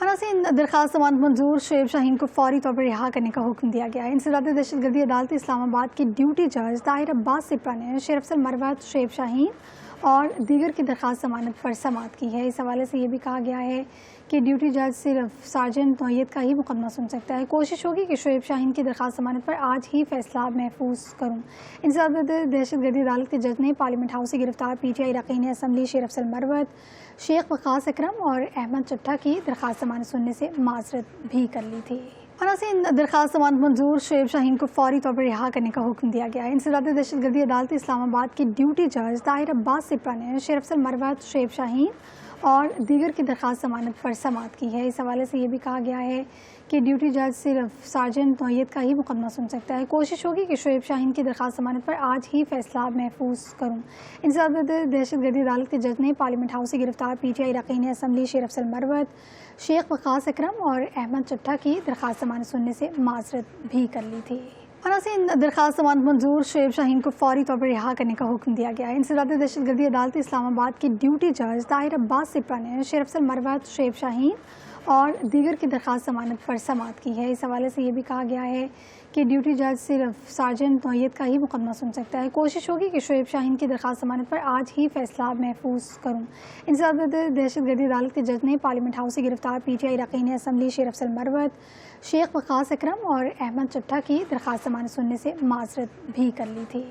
عناصر درخواست ضمانت منظور، شعیب شاہین کو فوری طور پر رہا کرنے کا حکم دیا گیا ہے۔ انسداد دہشت گردی عدالت اسلام آباد کے ڈیوٹی جج طاہر عباس سپرا نے شیر افضل مروت، شعیب شاہین اور دیگر کی درخواست ضمانت پر سماعت کی ہے۔ اس حوالے سے یہ بھی کہا گیا ہے کہ ڈیوٹی جج صرف سارجنٹ نوعیت کا ہی مقدمہ سن سکتا ہے۔ کوشش ہوگی کہ شعیب شاہین کی درخواست ضمانت پر آج ہی فیصلہ محفوظ کروں۔ انسداد دہشت گردی عدالت کے جج نے پارلیمنٹ ہاؤس سے گرفتار پی ٹی آئی اراکین اسمبلی شیر افضل مروت، شیخ وقاص اکرم اور احمد چٹھا کی درخواست ضمانت سننے سے معذرت بھی کر لی تھی۔ عناصر درخواست ضمانت منظور، شعیب شاہین کو فوری طور پر رہا کرنے کا حکم دیا گیا ہے۔ انسداد دہشت گردی عدالت اسلام آباد کے ڈیوٹی جج طاہر عباس سپرا نے شیر افضل مروت، شعیب شاہین اور دیگر کی درخواست ضمانت پر سماعت کی ہے۔ اس حوالے سے یہ بھی کہا گیا ہے کہ ڈیوٹی جج صرف سارجنٹ نوعیت کا ہی مقدمہ سن سکتا ہے۔ کوشش ہوگی کہ شعیب شاہین کی درخواست ضمانت پر آج ہی فیصلہ محفوظ کروں۔ انسداد دہشت گردی عدالت کے جج نے پارلیمنٹ ہاؤس سے گرفتار پی ٹی آئی اراکین اسمبلی شیر افضل مروت، شیخ وقاص اکرم اور احمد چٹھا کی درخواست ضمانت سننے سے معذرت بھی کر لی تھی۔ عناصر درخواست ضمانت منظور، شعیب شاہین کو فوری طور پر رہا کرنے کا حکم دیا گیا ہے۔ انسداد دہشت گردی عدالت اسلام آباد کے ڈیوٹی جج طاہر عباس سپرا نے شیر افضل مروت، شعیب شاہین اور دیگر کی درخواست ضمانت پر سماعت کی ہے۔ اس حوالے سے یہ بھی کہا گیا ہے کہ ڈیوٹی جج صرف سارجنٹ نوعیت کا ہی مقدمہ سن سکتا ہے۔ کوشش ہوگی کہ شعیب شاہین کی درخواست ضمانت پر آج ہی فیصلہ محفوظ کروں۔ انسداد دہشت گردی عدالت کے جج نے پارلیمنٹ ہاؤس سے گرفتار پی ٹی آئی اراکین اسمبلی شیر افضل مروت، شیخ وقاص اکرم اور احمد چٹھا کی درخواست ضمانت سننے سے معذرت بھی کر لی تھی۔